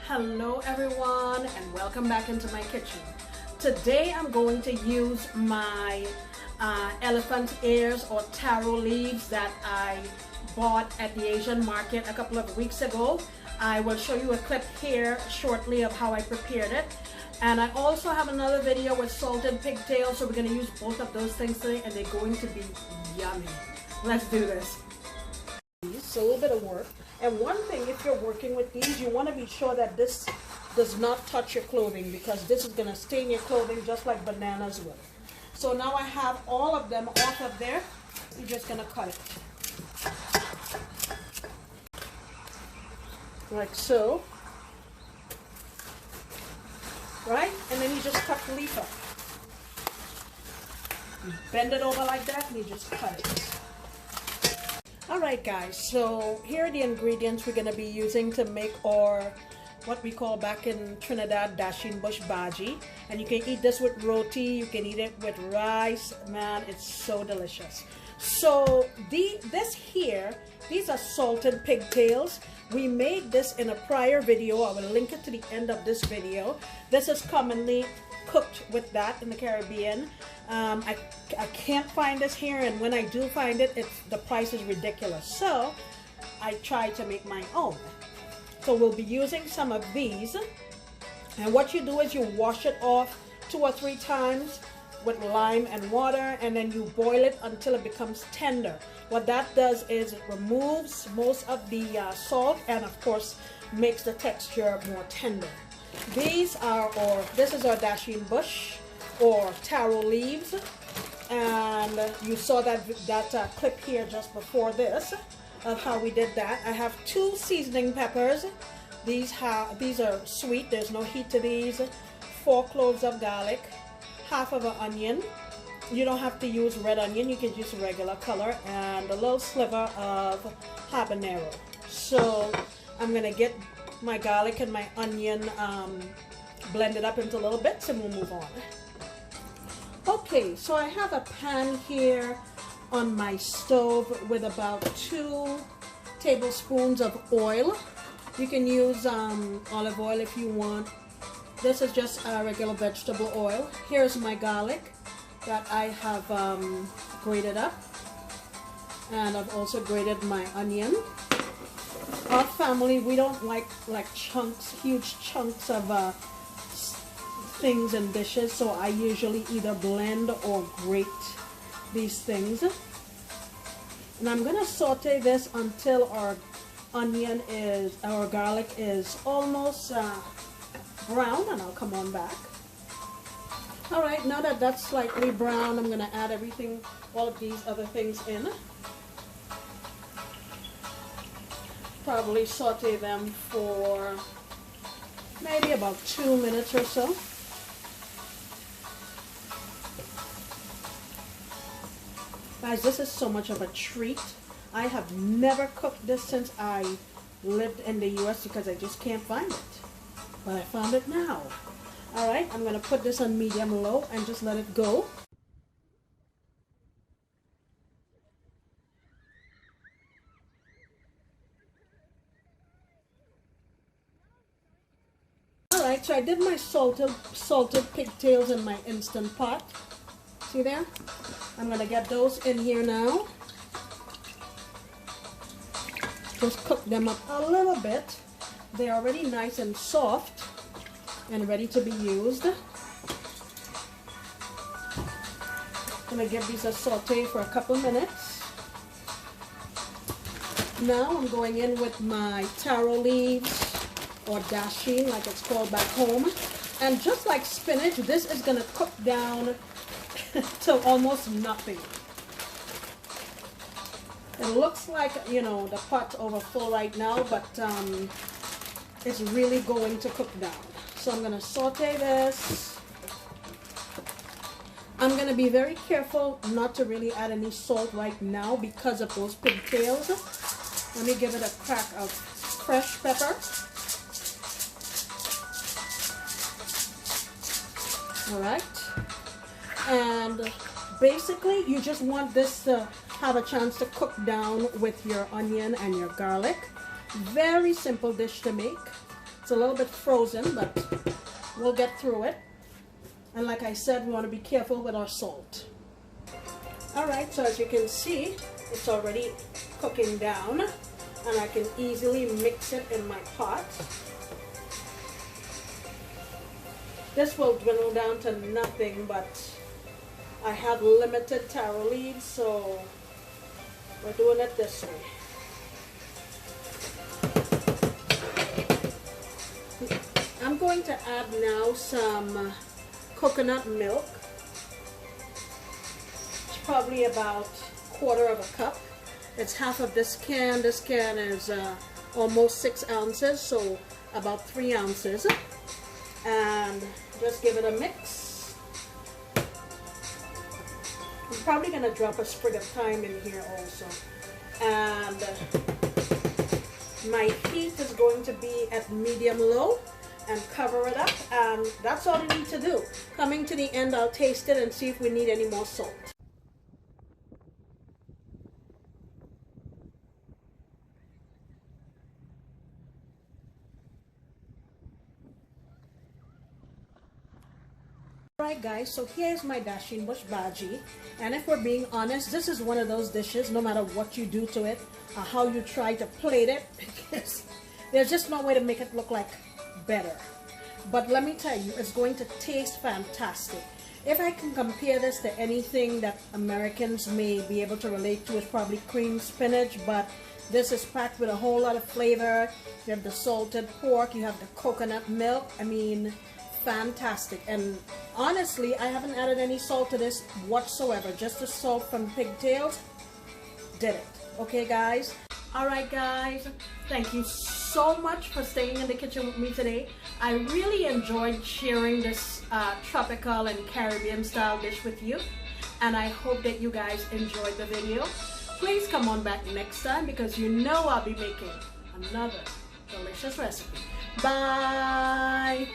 Hello everyone and welcome back into my kitchen. Today I'm going to use my elephant ears or taro leaves that I bought at the Asian market a couple of weeks ago. I will show you a clip here shortly of how I prepared it. And I also have another video with salted pigtails, so we're going to use both of those things today and they're going to be yummy. Let's do this. It's a little bit of work. And one thing, if you're working with these, you want to be sure that this does not touch your clothing, because this is going to stain your clothing just like bananas will. So now I have all of them off of there. You're just going to cut it. Like so. Right? And then you just cut the leaf up. You bend it over like that and you just cut it. Alright guys, so here are the ingredients we're going to be using to make our, what we call back in Trinidad, Dasheen bush Bhaji. And you can eat this with roti, you can eat it with rice. Man, it's so delicious. So these are salted pigtails. We made this in a prior video. I will link it to the end of this video. This is commonly cooked with that in the Caribbean. I can't find this here, and when I do find it, the price is ridiculous. So I try to make my own. So we'll be using some of these. And what you do is you wash it off 2 or 3 times with lime and water, and then you boil it until it becomes tender. What that does is it removes most of the salt and of course makes the texture more tender. This is our Dasheen bush or taro leaves, and you saw that clip here just before this of how we did that. I have 2 seasoning peppers. These are sweet, there's no heat to these. 4 cloves of garlic, half of an onion. You don't have to use red onion, you can use a regular color, and a little sliver of habanero. So I'm gonna get my garlic and my onion blended up into little bits, and we'll move on. Okay, so I have a pan here on my stove with about 2 tablespoons of oil. You can use olive oil if you want. This is just regular vegetable oil. Here's my garlic that I have grated up, and I've also grated my onion. Our family, we don't like chunks, huge chunks of things and dishes, so I usually either blend or grate these things. And I'm gonna saute this until our garlic is almost brown, and I'll come on back. Alright, now that that's slightly brown, I'm gonna add all of these other things in. Probably saute them for maybe about 2 minutes or so. Guys, this is so much of a treat. I have never cooked this since I lived in the US because I just can't find it. But I found it now. Alright, I'm going to put this on medium low and just let it go. Alright, so I did my salted pigtails in my Instant Pot. See there? I'm going to get those in here now. Just cook them up a little bit. They're already nice and soft and ready to be used. I'm going to give these a saute for a couple minutes. Now I'm going in with my taro leaves, or dasheen like it's called back home. And just like spinach, this is going to cook down to almost nothing. It looks like, you know, the pot's over full right now, but it's really going to cook down. So I'm going to saute this. I'm going to be very careful not to really add any salt right now because of those pigtails. Let me give it a crack of fresh pepper. Alright. And basically you just want this to have a chance to cook down with your onion and your garlic. Very simple dish to make. It's a little bit frozen, but we'll get through it. And like I said, we want to be careful with our salt. Alright, so as you can see, it's already cooking down, and I can easily mix it in my pot. This will dwindle down to nothing, but I have limited taro leaves, so we're doing it this way. I'm going to add now some coconut milk. It's probably about 1/4 of a cup. It's half of this can. This can is almost 6 ounces, so about 3 ounces. And just give it a mix. I'm probably going to drop a sprig of thyme in here also. And my heat is going to be at medium-low, and cover it up, and that's all we need to do. Coming to the end, I'll taste it and see if we need any more salt. Alright guys, so here's my Dasheen bush bhaji, and if we're being honest, this is one of those dishes, no matter what you do to it, or how you try to plate it, because there's just no way to make it look like better. But let me tell you, it's going to taste fantastic. If I can compare this to anything that Americans may be able to relate to, it's probably cream spinach, but this is packed with a whole lot of flavor. You have the salted pork, you have the coconut milk. I mean, fantastic. And honestly, I haven't added any salt to this whatsoever. Just the salt from pigtails did it. Okay guys? Alright guys, thank you so much for staying in the kitchen with me today. I really enjoyed sharing this tropical and Caribbean style dish with you, and I hope that you guys enjoyed the video. Please come on back next time, because you know I'll be making another delicious recipe. Bye!